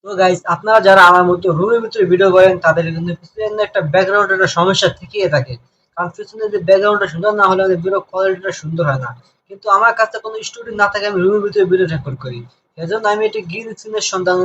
তো গাইস, আপনারা যারা আমার মতো রুমের ভিতরে ভিডিও করেন তাদের কিন্তু পিছনে একটা ব্যাকগ্রাউন্ড একটা সমস্যা থেকেই থাকে। কারণ পিছনে যে ব্যাকগ্রাউন্ডটা সুন্দর না হলে আমাদের ভিডিও কোয়ালিটিটা সুন্দর হয় না। কিন্তু আমার কাছে কোনো স্টুডিও না থাকে আমি রুমের ভিতরে ভিডিও রেকর্ড করি। এজন্য আমি একটি গ্রিন স্ক্রিনের সন্ধান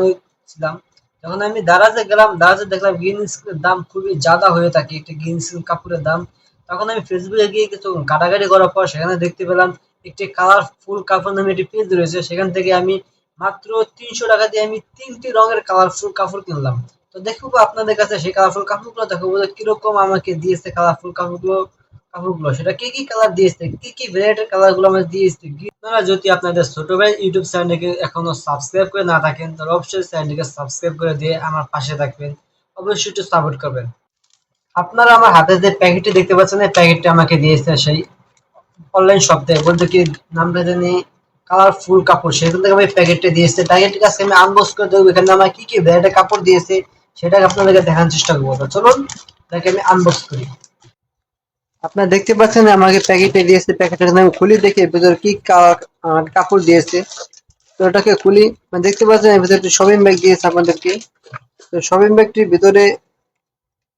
ছিলাম। যখন আমি দারাজে গেলাম, দারাজে দেখলাম গ্রিন স্ক্রিনের দাম খুবই জাদা হয়ে থাকে, একটি গ্রিন স্ক্রিন কাপড়ের দাম। তখন আমি ফেসবুকে গিয়ে কিছু ঘাটাঘাটি করার পর সেখানে দেখতে পেলাম একটি কালারফুল কাপড় নামে একটি পেজ রয়েছে। সেখান থেকে আমি মাত্র ৩০০ টাকা দিয়ে আমি ৩টি রঙের কালারফুল কাপড় কিনলাম। তো দেখবো আপনাদের কাছে সেই কালারফুল কাপড়গুলো দেখাবো যে কিরকম আমাকে দিয়েছে কালারফুল কাপড়গুলো সেটা কি কি কালার দিয়েছে, কি কি ভ্যারাইটির কালার গুলো আমাকে দিয়েছে। আপনারা যদি আপনাদের ছোট ভাই ইউটিউব চ্যানেলকে এখনো সাবস্ক্রাইব করে না থাকেন তাহলে অবশ্যই চ্যানেলটিকে সাবস্ক্রাইব করে দিয়ে আমার পাশে থাকবেন, অবশ্যই একটু সাপোর্ট করবেন। আপনারা আমার হাতে যে প্যাকেটটি দেখতে পাচ্ছেন এই প্যাকেটটি আমাকে দিয়েছে সেই অনলাইন শপ থেকে, বলতে কি নামটা জানি কালারফুল কাপড়, সেখান থেকে আমি প্যাকেটটা দিয়েছে। প্যাকেটটি আজকে আমি আনবক্স করে দেখবো এখানে আমার কি কি ভ্যারাইটি কাপড় দিয়েছে সেটাকে আপনাদেরকে দেখানোর চেষ্টা করবো। তো চলুন তাকে আমি আনবক্স করি। আপনারা দেখতে পাচ্ছেন আমাকে প্যাকেটে দিয়েছে, প্যাকেটটা আমি খুলি দেখি এর ভিতরে কি কাপড় দিয়েছে। তো ওটাকে খুলি, মানে দেখতে পাচ্ছেন এর ভিতরে একটি শপিং ব্যাগ দিয়েছে আপনাদেরকে। তো শপিং ব্যাগটির ভিতরে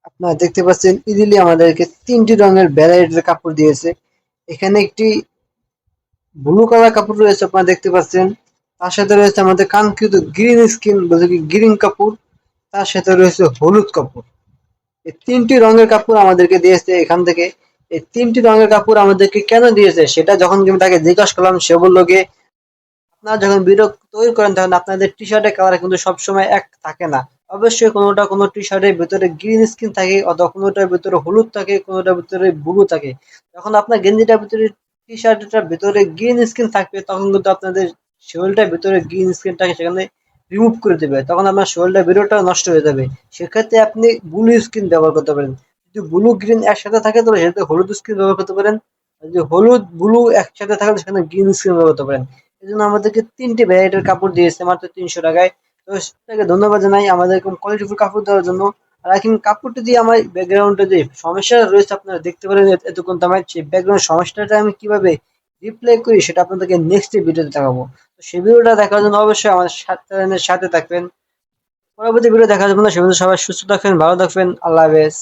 আপনারা দেখতে পাচ্ছেন ইজিলি আমাদেরকে ৩টি রঙের ভ্যারাইটির কাপড় দিয়েছে। এখানে একটি ব্লু কালার কাপড় রয়েছে আপনারা দেখতে পাচ্ছেন। তার সাথে রয়েছে আমাদের কাঙ্ক্ষিত গ্রিন স্কিন বলতে কি গ্রিন কাপড়। তার সাথে রয়েছে হলুদ কাপড়। এই ৩টি রঙের কাপড় আমাদেরকে দিয়েছে এখান থেকে। এই ৩টি রঙের কাপড় আমাদেরকে কেন দিয়েছে সেটা যখন আমি তাকে জিজ্ঞাসা করলাম সে বলল গিয়ে আপনারা যখন ভিডিও তৈরি করেন তখন আপনাদের টি-শার্টের কালার কিন্তু সবসময় এক থাকে না। অবশ্যই কোনো টি-শার্টের ভিতরে গ্রিন স্কিন থাকে অথবা কোনোটার ভিতরে হলুদ থাকে, কোনোটার ভিতরে ব্লু থাকে। যখন আপনার গেঞ্জিটার ভিতরে টি-শার্টটার ভিতরে গ্রিন স্কিন থাকবে তখন কিন্তু আপনাদের শরীরটার ভিতরে গ্রিন স্কিনটাকে সেখানে রিমুভ করে দেবে। তখন আপনার শরীরটার ভিডিওটা নষ্ট হয়ে যাবে। সেক্ষেত্রে আপনি ব্লু স্কিন ব্যবহার করতে পারেন। যদি ব্লু গ্রিন একসাথে থাকে তাহলে সেটাতে হলুদ স্কিন ব্যবহার করতে পারেন। আর যদি হলুদ ব্লু একসাথে থাকে সেখানে গ্রিন স্কিন ব্যবহার করতে পারেন। এজন্য আমাদেরকে ৩টি ভ্যারাইটির কাপড় দিয়েছে মাত্র ৩০০ টাকায়। তো তাকে ধন্যবাদ জানাই আমাদের এরকম কোয়ালিটিফুল কাপড় দেওয়ার জন্য। আর এখন কাপড়টি দিয়ে আমার ব্যাকগ্রাউন্ডে যে সমস্যা রয়েছে আপনারা দেখতে পারেন এতক্ষণ তো আমার সেই ব্যাকগ্রাউন্ড সমস্যাটা আমি কিভাবে রিপ্লাই করি সেটা আপনাদেরকে নেক্সট ভিডিওতে দেখাবো। তো সেই ভিডিওটা দেখার জন্য অবশ্যই আমাদের সাথে থাকবেন। পরবর্তী ভিডিও দেখার জন্য সে পর্যন্ত সবাই সুস্থ থাকবেন, ভালো থাকবেন। আল্লাহ হাফেজ।